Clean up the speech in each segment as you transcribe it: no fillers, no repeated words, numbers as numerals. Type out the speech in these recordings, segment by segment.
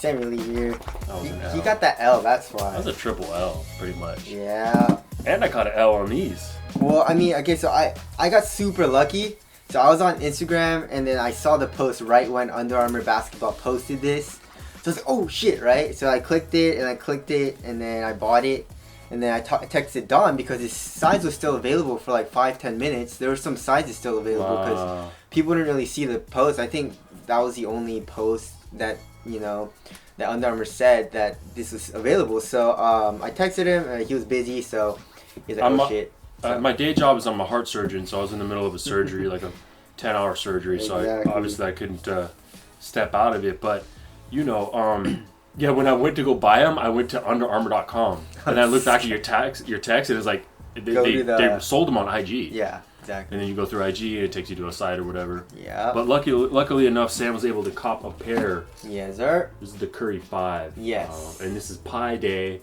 Sammy Lee here. That was an L. He got that L, that's why. That was a triple L, pretty much. Yeah. And I got an L on these. Well, I mean, okay, so I got super lucky. So I was on Instagram, and then I saw the post right when Under Armour basketball posted this. So I was like, oh shit, right? So I clicked it, and then I bought it. And then I texted Don because his size was still available for like 5-10 minutes. There were some sizes still available because people didn't really see the post. I think that was the only post that, you know, that Under Armour said that this was available. So I texted him. He was busy, so he's like, oh shit. So. My day job is I'm a heart surgeon, so I was in the middle of a surgery, like a 10-hour surgery. Exactly. So obviously I couldn't step out of it. But, you know, yeah, when I went to go buy them, I went to underarmour.com. And I looked back at your text, and it's like they sold them on IG. Yeah, exactly. And then you go through IG, and it takes you to a site or whatever. Yeah. But luckily enough, Sam was able to cop a pair. Yes, sir. This is the Curry 5. Yes. And this is Pi Day.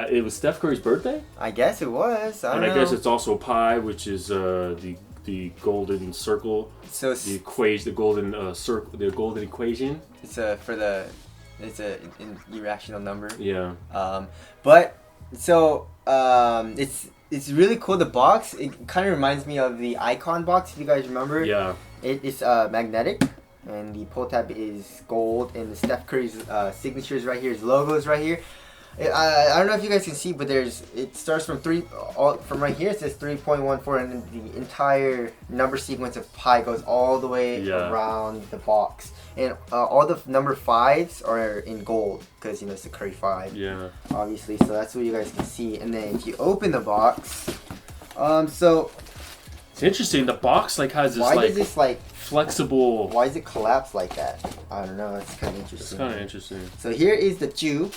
It was Steph Curry's birthday? I guess it was. I don't know. I guess it's also Pi, which is the golden circle. So the equation, the golden circle, the golden equation. It's it's an irrational number. Yeah. But so it's really cool. The box, it kind of reminds me of the Icon box, if you guys remember. Yeah. It's magnetic, and the pull tab is gold, and the Steph Curry's signature is right here. His logo is right here. I don't know if you guys can see, but it starts from from right here. It says 3.14, and then the entire number sequence of pi goes all the way around the box, and all the number 5s are in gold because, you know, it's the Curry 5. Yeah. Obviously, so that's what you guys can see. And then if you open the box, so it's interesting. The box has this why does this flexible. Why does it collapse like that? I don't know. It's kind of interesting. It's kind of interesting. So here is the Jew.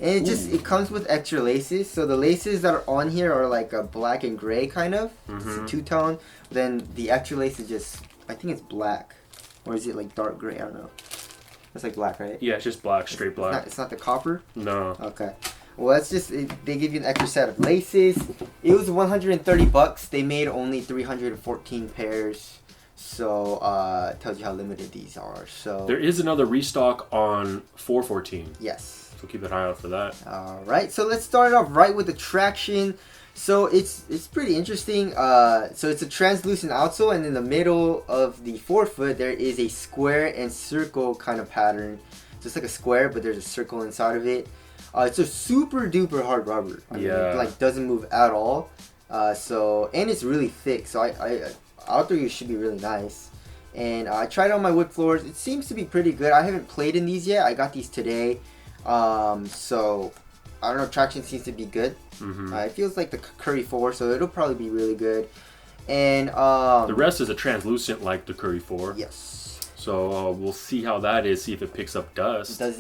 And it comes with extra laces. So the laces that are on here are like a black and gray kind of. It's a two-tone. Then the extra lace is just, I think it's black. Or is it like dark gray? I don't know. It's like black, right? Yeah, it's just black, straight black. It's not the copper? No. Okay. Well, that's just, they give you an extra set of laces. It was $130. They made only 314 pairs. So, it tells you how limited these are. So there is another restock on 414. Yes. So keep an eye out for that. All right, so let's start off right with the traction. So it's pretty interesting. So it's a translucent outsole, and in the middle of the forefoot there is a square and circle kind of pattern. Just like a square, but there's a circle inside of it. It's a super duper hard rubber. I mean, it doesn't move at all. And it's really thick. So outdoor use should be really nice. And I tried it on my wood floors. It seems to be pretty good. I haven't played in these yet. I got these today. So I don't know, traction seems to be good. It feels like the Curry 4, so it'll probably be really good. And the rest is a translucent like the Curry 4. Yes. So we'll see how that is, see if it picks up dust. Is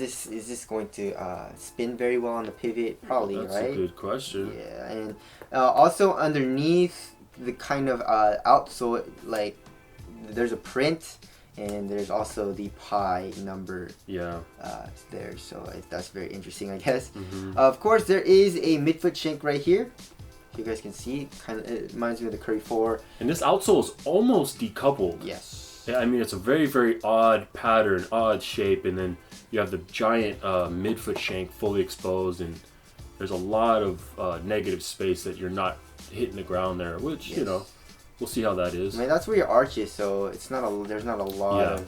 this going to spin very well on the pivot? Probably, That's right? That's a good question. Yeah, and also underneath the kind of outsole, like there's a print. And there's also the pi number there, so that's very interesting, I guess. Of course, there is a midfoot shank right here. If you guys can see, it reminds me of the Curry 4. And this outsole is almost decoupled. Yes. I mean, it's a very, very odd pattern, odd shape, and then you have the giant midfoot shank fully exposed, and there's a lot of negative space that you're not hitting the ground there, which, you know, we'll see how that is. I mean, that's where your arch is, so there's not a lot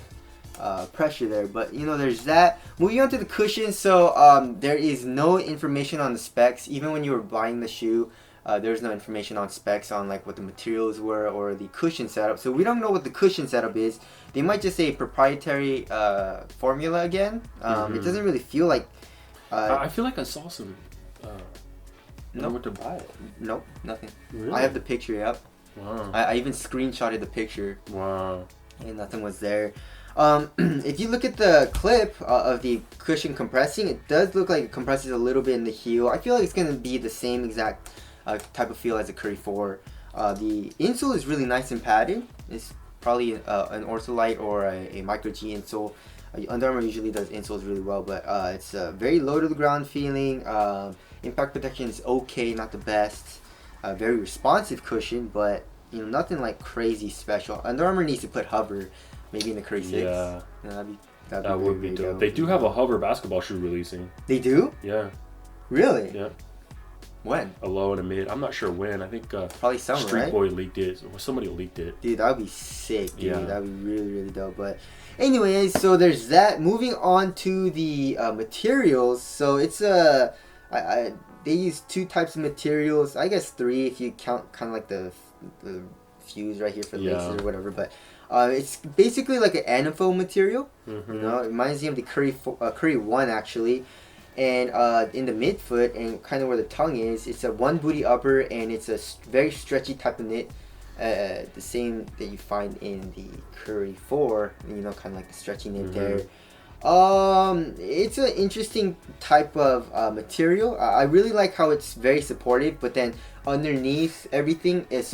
of pressure there. But, you know, there's that. Moving on to the cushion, so there is no information on the specs. Even when you were buying the shoe, there's no information on specs on like what the materials were or the cushion setup. So we don't know what the cushion setup is. They might just say proprietary formula again. It doesn't really feel like... I feel like I saw some... I went to buy it. Nope, nothing. Really? I have the picture up. Wow. I even screenshotted the picture. Wow. And nothing was there. If you look at the clip of the cushion compressing, it does look like it compresses a little bit in the heel. I feel like it's going to be the same exact type of feel as a Curry 4. The insole is really nice and padded. It's probably an ortholite or a micro G insole. Under Armour usually does insoles really well, but it's a very low to the ground feeling. Impact protection is okay, not the best. Very responsive cushion, but you know, nothing like crazy special. Under Armour needs to put hover, maybe in the Curry 6. Yeah. You know, That would be dope. They do have a hover basketball shoe releasing. They do? Yeah. Really? Yeah. When? A low and a mid. I'm not sure when. I think probably summer, Street right? Boy leaked it. Or somebody leaked it. Dude, that would be sick, dude. Yeah. That would be really, really dope. But anyways, so there's that. Moving on to the materials. So it's they use two types of materials. I guess three if you count kind of like the fuse right here for the laces or whatever. But it's basically like an anaphone material. Mm-hmm. You know, it reminds me of the Curry 1 actually. And in the midfoot and kind of where the tongue is, it's a one booty upper and it's a very stretchy type of knit, the same that you find in the Curry 4. You know, kind of like the stretchy knit there. It's an interesting type of material. I really like how it's very supportive, but then underneath everything is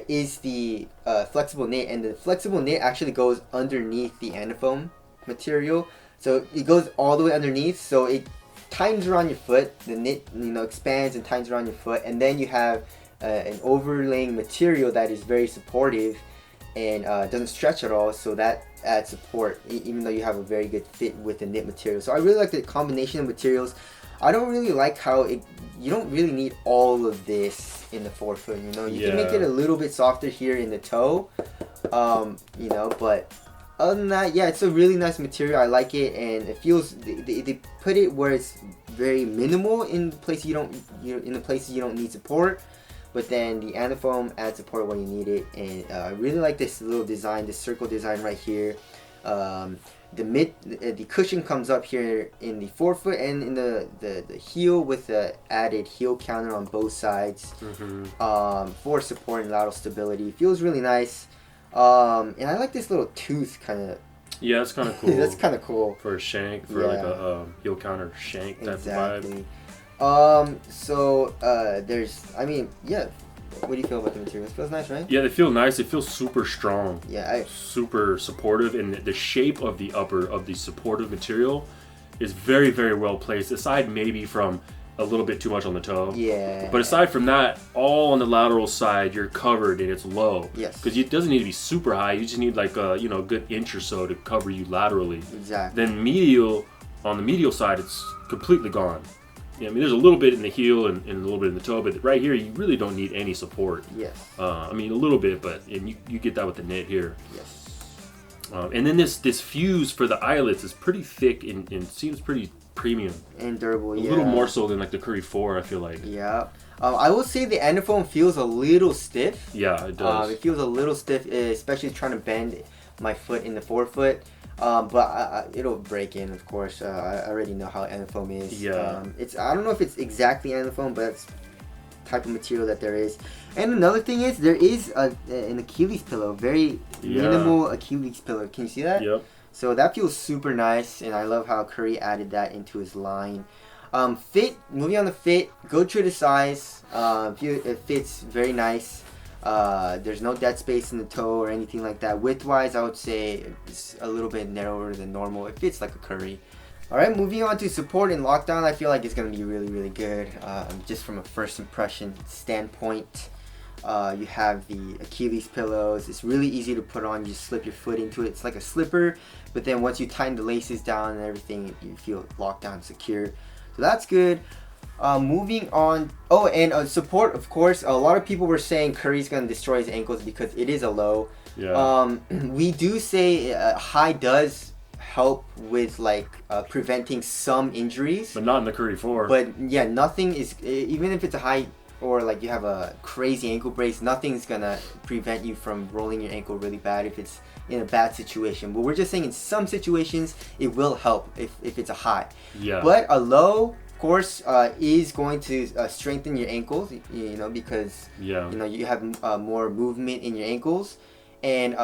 is the flexible knit, and the flexible knit actually goes underneath the anaphone material. So it goes all the way underneath, so it tightens around your foot. The knit, expands and tightens around your foot, and then you have an overlaying material that is very supportive and doesn't stretch at all. So that adds support, even though you have a very good fit with the knit material. So I really like the combination of materials. I don't really like how you don't really need all of this in the forefoot. You can make it a little bit softer here in the toe, but. Other than that, yeah, it's a really nice material. I like it, and it feels they put it where it's very minimal in places you don't need support, but then the anaphone adds support when you need it. And I really like this little design, this circle design right here. The cushion comes up here in the forefoot and in the heel with the added heel counter on both sides for support and lateral stability. It feels really nice. And I like this little tooth kind of. Yeah, that's kind of cool. That's kind of cool for a shank, for like a heel counter shank type exactly. vibe. What do you feel about the material? It feels nice, right? Yeah, they feel nice. It feels super strong. Yeah, super supportive, and the shape of the upper of the supportive material is very, very well placed. Aside maybe from a little bit too much on the toe. Yeah. But aside from that, all on the lateral side, you're covered and it's low. Yes. Because it doesn't need to be super high. You just need like a good inch or so to cover you laterally. Exactly. Then on the medial side, it's completely gone. There's a little bit in the heel and a little bit in the toe, but right here, you really don't need any support. Yes. A little bit, but you get that with the knit here. Yes. And then this fuse for the eyelets is pretty thick and seems pretty premium and durable. A little more so than like the Curry 4, I feel like. Yeah. I will say the anaphone feels a little stiff. Yeah, it does. It feels a little stiff, especially trying to bend my foot in the forefoot. But it'll break in, of course. I already know how anaphone is. Yeah. I don't know if it's exactly anaphone, but it's type of material that there is. And another thing is there is an Achilles pillow, very minimal Achilles pillow. Can you see that? Yep. So that feels super nice, and I love how Curry added that into his line. Fit, moving on to fit, go true to size. It fits very nice. There's no dead space in the toe or anything like that. Width-wise, I would say it's a little bit narrower than normal. It fits like a Curry. Alright, moving on to support and lockdown, I feel like it's going to be really, really good. Just from a first impression standpoint. You have the Achilles pillows. It's really easy to put on. You just slip your foot into it. It's like a slipper, but then once you tighten the laces down and everything, you feel locked down, secure. So that's good. Moving on. Oh, and support, of course. A lot of people were saying Curry's going to destroy his ankles because it is a low. Yeah. We do say high does help with preventing some injuries. But not in the Curry 4. But yeah, nothing is, even if it's a high or you have a crazy ankle brace, nothing's gonna prevent you from rolling your ankle really bad if it's in a bad situation. But we're just saying in some situations it will help if it's a high. Yeah. But a low, of course, is going to strengthen your ankles, because you have more movement in your ankles, and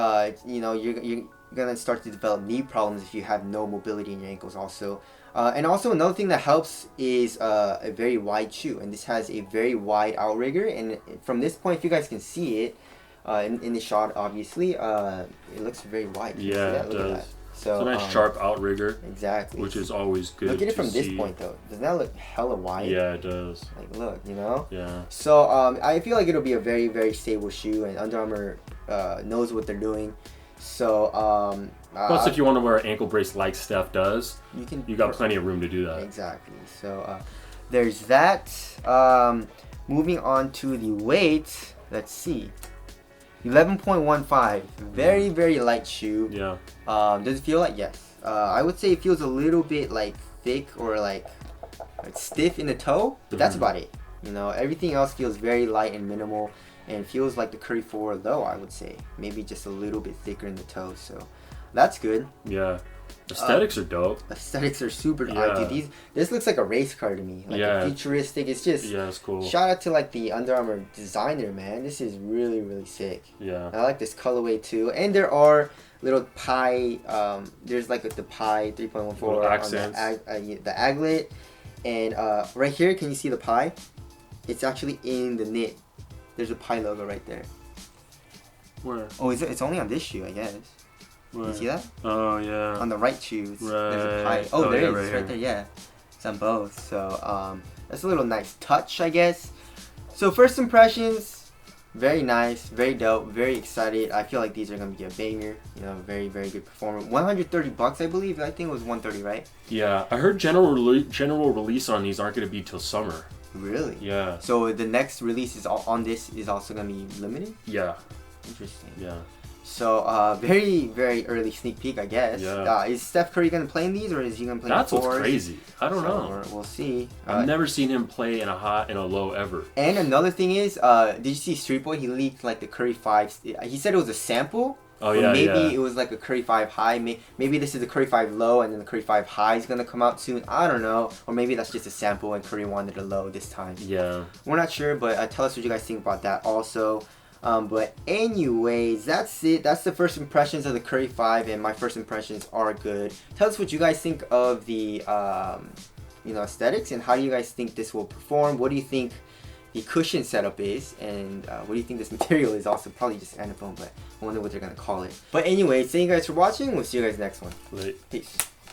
you're gonna start to develop knee problems if you have no mobility in your ankles also. And also another thing that helps is a very wide shoe, and this has a very wide outrigger, and from this point, if you guys can see it in the shot, obviously, it looks very wide. Yeah, it does. So, it's a nice sharp outrigger. Exactly. Which is always good. Look at it from this point though. Doesn't that look hella wide? Yeah, it does. Look, Yeah. So I feel like it'll be a very, very stable shoe, and Under Armour knows what they're doing. So Plus, if you want to wear an ankle brace like Steph does, you got plenty of room to do that. Exactly. So there's that. Moving on to the weight. Let's see. 11.15. Very, very light shoe. Yeah. Does it feel like? Yes. I would say it feels a little bit like thick or like stiff in the toe, but that's about it. You know, everything else feels very light and minimal, and feels like the Curry 4 low, I would say. Maybe just a little bit thicker in the toe, so that's good. Yeah. Aesthetics are dope. Aesthetics are super dude, this looks like a race car to me. Like futuristic. It's just it's cool. Shout out to like the Under Armour designer, man. This is really, really sick. Yeah. I like this colorway too. And there are little pie, there's like the pie 3.14 accents on the aglet. And right here, can you see the pie? It's actually in the knit. There's a pie logo right there. Where? Oh, it's only on this shoe, I guess. Where? You see that? Oh yeah. On the right shoes, right. there's a pie. Oh, there it is, right there. Yeah, it's on both. So that's a little nice touch, I guess. So first impressions, very nice, very dope, very excited. I feel like these are gonna be a banger. You know, very, very good performance. $130, I believe. I think it was 130, right? Yeah, I heard general release on these aren't gonna be till summer. Really? Yeah. So the next release is on this is also gonna be limited. Yeah. Interesting. Yeah. So very, very early sneak peek, I guess. Yeah. Is Steph Curry gonna play in these, or is he gonna play? That's in the what's crazy. I don't know. We'll see. I've never seen him play in a high and a low ever. And another thing is, did you see Street Boy? He leaked like the Curry 5. He said it was a sample. Oh yeah, maybe it was like a Curry 5 high. Maybe this is the Curry 5 low, and then the Curry 5 high is gonna come out soon. I don't know. Or maybe that's just a sample, and Curry wanted a low this time. Yeah. We're not sure, but tell us what you guys think about that also. But anyways, that's it. That's the first impressions of the Curry 5, and my first impressions are good. Tell us what you guys think of the aesthetics, and how do you guys think this will perform? What do you think the cushion setup is, and what do you think this material is? Also, probably just anaphone, but I wonder what they're gonna call it. But anyways, thank you guys for watching. We'll see you guys next one. Late. Peace.